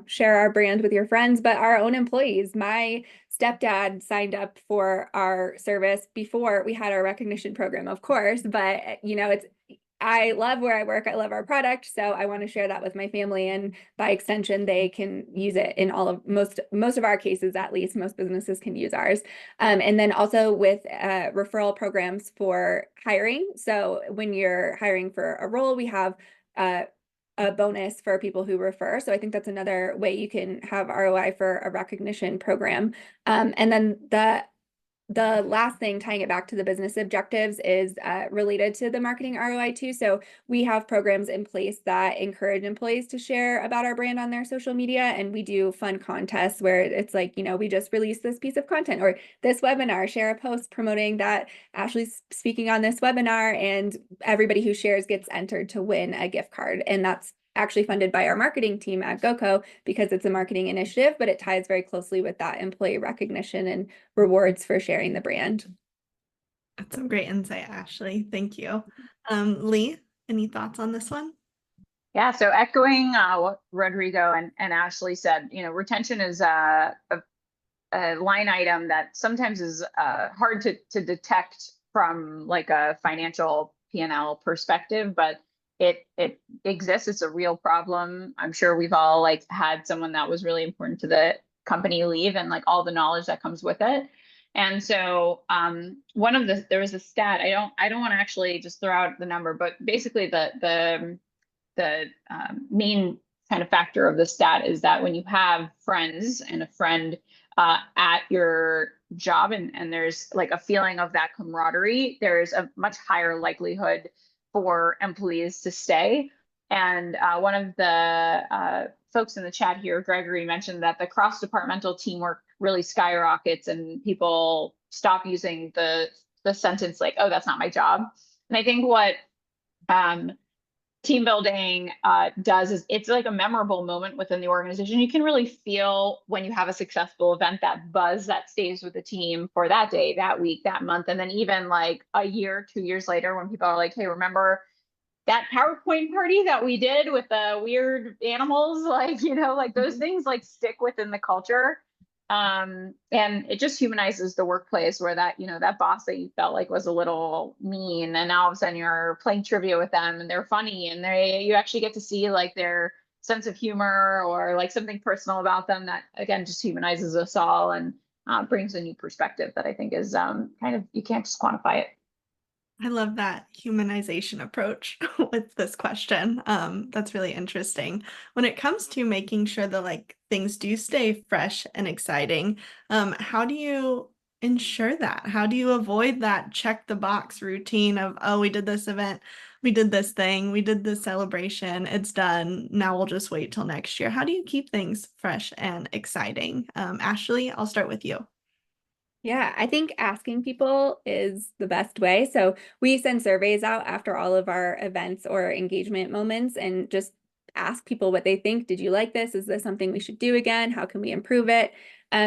share our brand with your friends, but our own employees. My stepdad signed up for our service before we had our recognition program, of course, but I love where I work. I love our product. So I want to share that with my family. And by extension, they can use it in most of our cases, at least most businesses can use ours. And then also with referral programs for hiring. So when you're hiring for a role, we have a bonus for people who refer. So I think that's another way you can have ROI for a recognition program. And then the last thing, tying it back to the business objectives, is related to the marketing ROI too. So we have programs in place that encourage employees to share about our brand on their social media. And we do fun contests where it's like, we just released this piece of content, or this webinar, share a post promoting that Ashley's speaking on this webinar, and everybody who shares gets entered to win a gift card. And that's actually funded by our marketing team at GoCo because it's a marketing initiative, but it ties very closely with that employee recognition and rewards for sharing the brand. That's some great insight, Ashley. Thank you. Lee, any thoughts on this one? Yeah, so echoing what Rodrigo and Ashley said, retention is a line item that sometimes is hard to detect from like a financial P&L perspective, but it exists. It's a real problem. I'm sure we've all like had someone that was really important to the company leave, and like all the knowledge that comes with it. And so there was a stat, I don't want to actually just throw out the number, but basically the main kind of factor of the stat is that when you have friends and a friend at your job, and there's like a feeling of that camaraderie, there's a much higher likelihood for employees to stay. And one of the folks in the chat here, Gregory, mentioned that the cross-departmental teamwork really skyrockets and people stop using the sentence like, oh, that's not my job. And I think what team building does is it's like a memorable moment within the organization. You can really feel when you have a successful event, that buzz that stays with the team for that day, that week, that month. And then even like a year, 2 years later, when people are like, hey, remember that PowerPoint party that we did with the weird animals? Like, like those things like stick within the culture. And it just humanizes the workplace, where that, that boss that you felt like was a little mean, and now all of a sudden you're playing trivia with them and they're funny, and you actually get to see like their sense of humor or like something personal about them that, again, just humanizes us all and brings a new perspective that I think is kind of, you can't just quantify it. I love that humanization approach with this question. That's really interesting. When it comes to making sure that like things do stay fresh and exciting, how do you ensure that? How do you avoid that check the box routine of, oh, we did this event, we did this thing, we did this celebration, it's done, now we'll just wait till next year? How do you keep things fresh and exciting? Ashley, I'll start with you. Yeah, I think asking people is the best way. So we send surveys out after all of our events or engagement moments and just ask people what they think. Did you like this? Is this something we should do again? How can we improve it?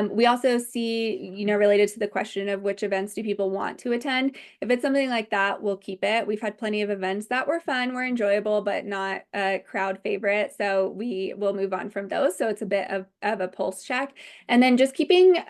We also see, related to the question of which events do people want to attend. If it's something like that, we'll keep it. We've had plenty of events that were fun, were enjoyable, but not a crowd favorite. So we will move on from those. So it's a bit of a pulse check. And then just keeping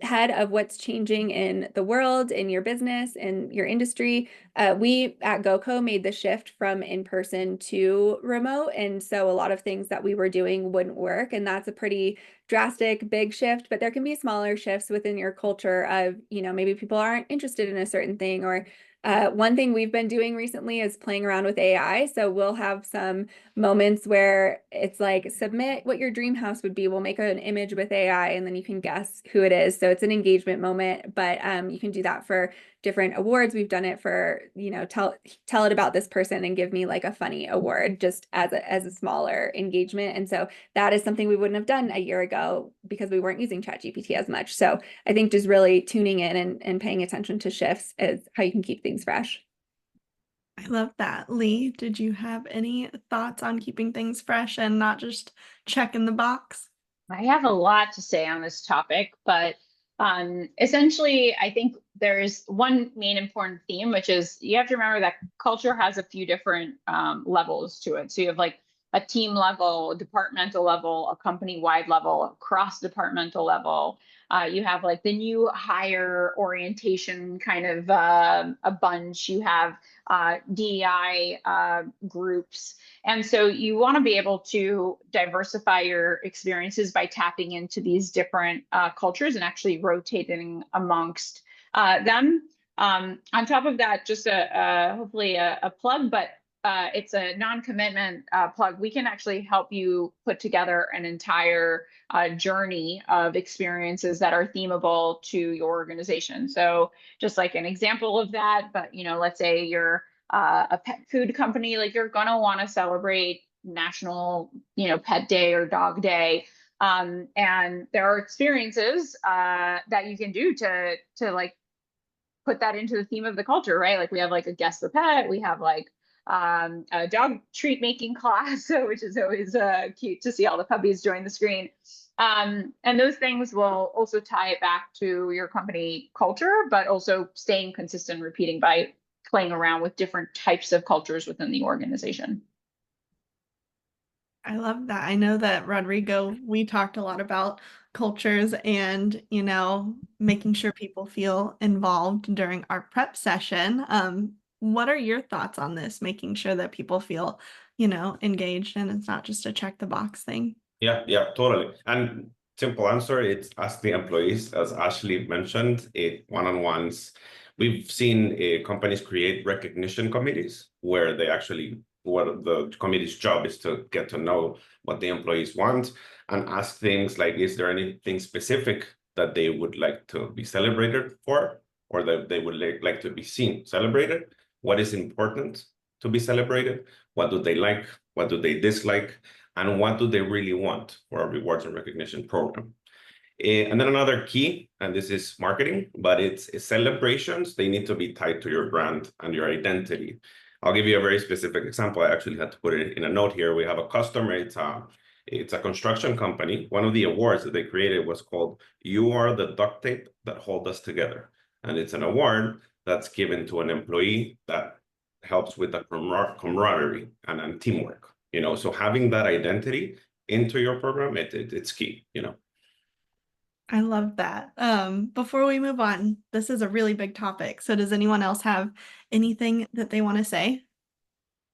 head of what's changing in the world, in your business, in your industry. We at GoCo made the shift from in-person to remote. And so a lot of things that we were doing wouldn't work. And that's a pretty drastic, big shift, but there can be smaller shifts within your culture of, maybe people aren't interested in a certain thing, or one thing we've been doing recently is playing around with AI. So we'll have some moments where it's like, submit what your dream house would be. We'll make an image with AI and then you can guess who it is. So it's an engagement moment, but you can do that for different awards. We've done it for, tell it about this person and give me like a funny award, just as a smaller engagement. And so that is something we wouldn't have done a year ago because we weren't using ChatGPT as much. So I think just really tuning in and paying attention to shifts is how you can keep things fresh. I love that. Lee, did you have any thoughts on keeping things fresh and not just checking the box? I have a lot to say on this topic, but essentially, I think there's one main important theme, which is you have to remember that culture has a few different levels to it. So you have like a team level, a departmental level, a company-wide level, a cross-departmental level. You have like the new hire orientation kind of a bunch. You have DEI groups. And so you want to be able to diversify your experiences by tapping into these different cultures and actually rotating amongst them. On top of that, just hopefully a plug, but it's a non-commitment plug. We can actually help you put together an entire journey of experiences that are themable to your organization. So just like an example of that, but let's say you're a pet food company, like you're gonna want to celebrate National, Pet Day or Dog Day. And there are experiences that you can do to like put that into the theme of the culture, right? Like we have like a guest the pet, we have like a dog treat making class, which is always cute to see all the puppies join the screen. And those things will also tie it back to your company culture, but also staying consistent, repeating by playing around with different types of cultures within the organization. I love that. I know that Rodrigo, we talked a lot about cultures and, making sure people feel involved during our prep session. What are your thoughts on this, making sure that people feel, engaged and it's not just a check the box thing? Yeah, totally. And simple answer, it's ask the employees, as Ashley mentioned, one-on-ones. We've seen companies create recognition committees where they actually, what the committee's job is to get to know what the employees want and ask things like, is there anything specific that they would like to be celebrated for, or that they would like to be seen celebrated? What is important to be celebrated? What do they like? What do they dislike? And what do they really want for a rewards and recognition program? And then another key, and this is marketing, but it's celebrations. They need to be tied to your brand and your identity. I'll give you a very specific example. I actually had to put it in a note here. We have a customer. It's a construction company. One of the awards that they created was called "You Are the Duct Tape That Hold Us Together," and it's an award that's given to an employee that helps with the camaraderie and teamwork. So having that identity into your program, it's key. I love that. Before we move on, this is a really big topic. So does anyone else have anything that they want to say?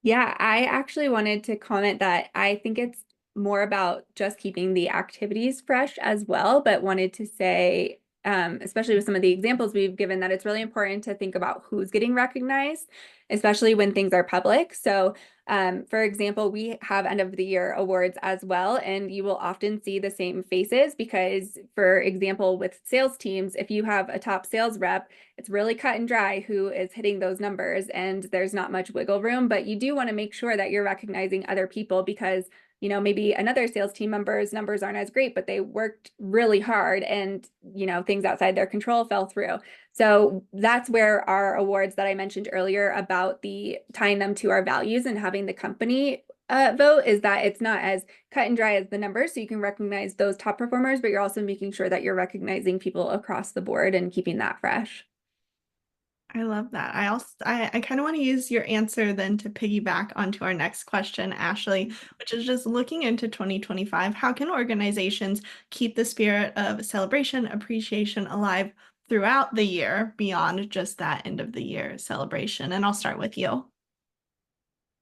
Yeah, I actually wanted to comment that I think it's more about just keeping the activities fresh as well, but wanted to say, especially with some of the examples we've given, that it's really important to think about who's getting recognized, especially when things are public. So for example, we have end of the year awards as well, and you will often see the same faces because, for example, with sales teams, if you have a top sales rep, it's really cut and dry who is hitting those numbers and there's not much wiggle room, but you do want to make sure that you're recognizing other people because maybe another sales team member's numbers aren't as great, but they worked really hard and, things outside their control fell through. So that's where our awards that I mentioned earlier about tying them to our values and having the company vote is that it's not as cut and dry as the numbers. So you can recognize those top performers, but you're also making sure that you're recognizing people across the board and keeping that fresh. I love that. I kind of want to use your answer then to piggyback onto our next question, Ashley, which is just looking into 2025. How can organizations keep the spirit of celebration, appreciation alive throughout the year beyond just that end of the year celebration? And I'll start with you.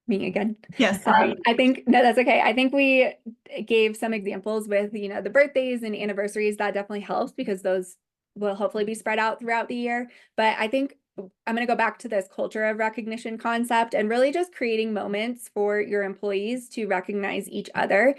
Me again. Yes. I think, no, that's okay. I think we gave some examples with, the birthdays and anniversaries. That definitely helps because those will hopefully be spread out throughout the year. But I think I'm going to go back to this culture of recognition concept and really just creating moments for your employees to recognize each other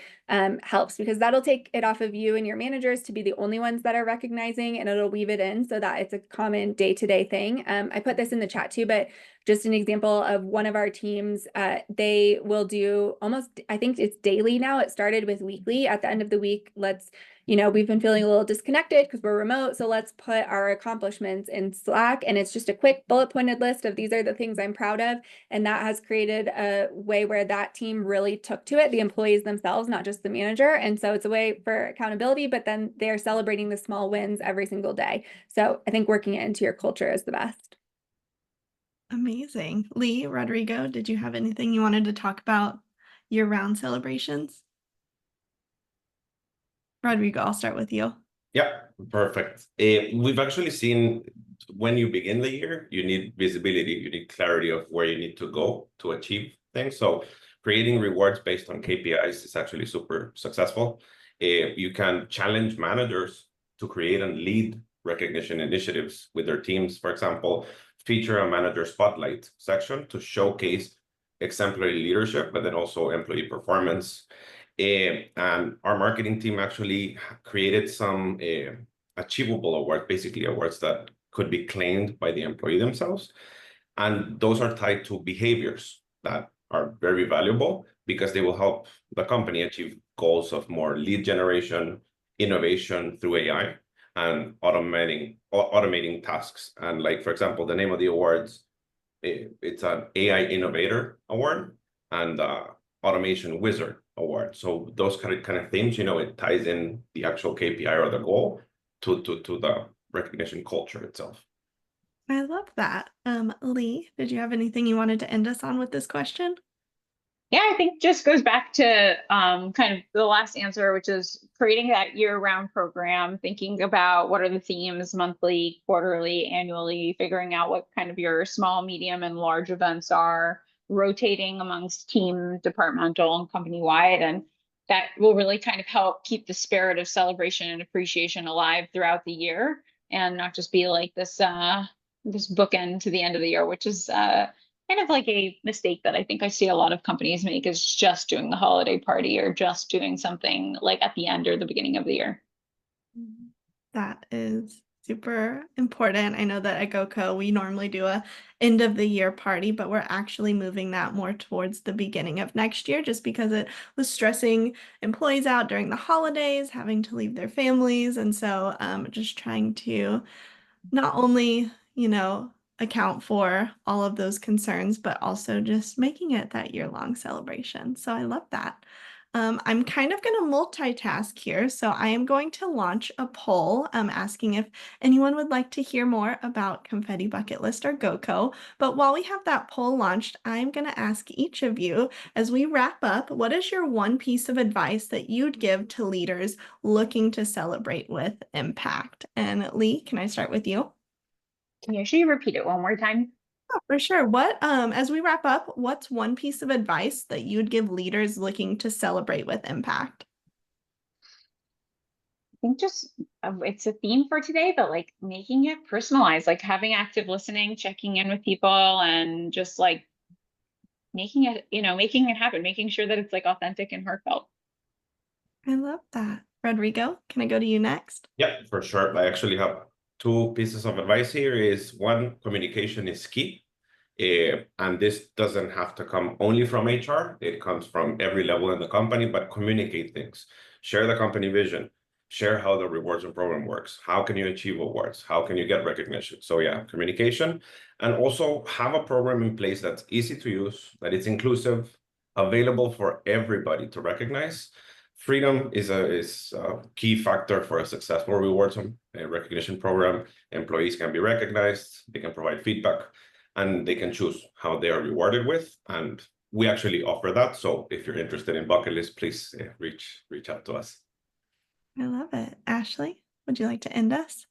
helps because that'll take it off of you and your managers to be the only ones that are recognizing, and it'll weave it in so that it's a common day-to-day thing. I put this in the chat too, but just an example of one of our teams, they will do almost, I think it's daily now. It started with weekly. At the end of the week, we've been feeling a little disconnected because we're remote. So let's put our accomplishments in Slack, and it's just a quick bullet bullet pointed list of these are the things I'm proud of. And that has created a way where that team really took to it, the employees themselves, not just the manager. And so it's a way for accountability, but then they're celebrating the small wins every single day. So I think working it into your culture is the best. Amazing. Lee, Rodrigo, did you have anything you wanted to talk about year-round celebrations? Rodrigo, I'll start with you. Yeah, perfect. We've actually seen when you begin the year, you need visibility, you need clarity of where you need to go to achieve things. So creating rewards based on KPIs is actually super successful. You can challenge managers to create and lead recognition initiatives with their teams. For example, feature a manager spotlight section to showcase exemplary leadership, but then also employee performance. And our marketing team actually created some achievable awards, basically awards that could be claimed by the employee themselves. And those are tied to behaviors that are very valuable because they will help the company achieve goals of more lead generation, innovation through AI, and automating tasks. And like, for example, the name of the awards, it's an AI Innovator Award and Automation Wizard Award. So those kind of things, it ties in the actual KPI or the goal to the recognition culture itself. I love that. Lee, did you have anything you wanted to end us on with this question? Yeah, I think just goes back to kind of the last answer, which is creating that year-round program, thinking about what are the themes monthly, quarterly, annually, figuring out what kind of your small, medium, and large events are, rotating amongst team, departmental, and company-wide. And that will really kind of help keep the spirit of celebration and appreciation alive throughout the year and not just be like this bookend to the end of the year, which is kind of like a mistake that I think I see a lot of companies make is just doing the holiday party or just doing something like at the end or the beginning of the year. That is super important. I know that at GoCo, we normally do a end of the year party, but we're actually moving that more towards the beginning of next year, just because it was stressing employees out during the holidays, having to leave their families. And so just trying to not only, account for all of those concerns, but also just making it that year-long celebration. So I love that. I'm kind of going to multitask here. So I am going to launch a poll asking if anyone would like to hear more about Confetti Bucket List or GoCo. But while we have that poll launched, I'm going to ask each of you as we wrap up, what is your one piece of advice that you'd give to leaders looking to celebrate with impact? And Lee, can I start with you? Can you actually repeat it one more time? Oh, for sure. As we wrap up, what's one piece of advice that you'd give leaders looking to celebrate with impact? I think just it's a theme for today, but like making it personalized, like having active listening, checking in with people, and just like making it happen, making sure that it's like authentic and heartfelt. I love that. Rodrigo, can I go to you next? Yeah, for sure. I actually have two pieces of advice here. Is one, communication is key. And this doesn't have to come only from HR. It comes from every level in the company, but communicate things. Share the company vision. Share how the rewards and program works. How can you achieve awards? How can you get recognition? So yeah, communication. And also have a program in place that's easy to use, that it's inclusive, available for everybody to recognize. Freedom is a key factor for a successful rewards and recognition program. Employees can be recognized, they can provide feedback, and they can choose how they are rewarded with. And we actually offer that. So if you're interested in bucket list, please reach out to us. I love it. Ashley, would you like to end us?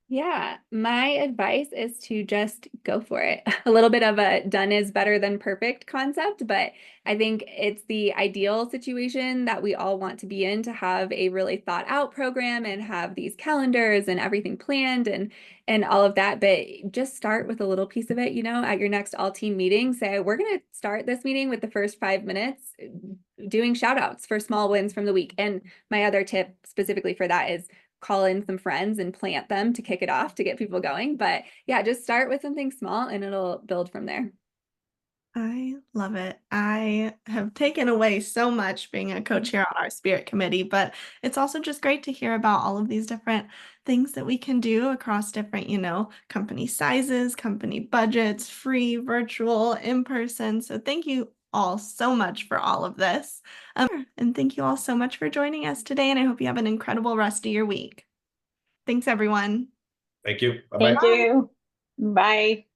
Yeah, my advice is to just go for it. A little bit of a done is better than perfect concept, but I think it's the ideal situation that we all want to be in, to have a really thought out program and have these calendars and everything planned and all of that. But just start with a little piece of it, at your next all team meeting, say, we're going to start this meeting with the first 5 minutes doing shout outs for small wins from the week. And my other tip specifically for that is call in some friends and plant them to kick it off to get people going. But yeah, just start with something small and it'll build from there. I love it. I have taken away so much being a co-chair on our spirit committee, but it's also just great to hear about all of these different things that we can do across different, company sizes, company budgets, free, virtual, in person. So thank you all so much for all of this. And thank you all so much for joining us today. And I hope you have an incredible rest of your week. Thanks, everyone. Thank you. Bye-bye. Thank you. Bye.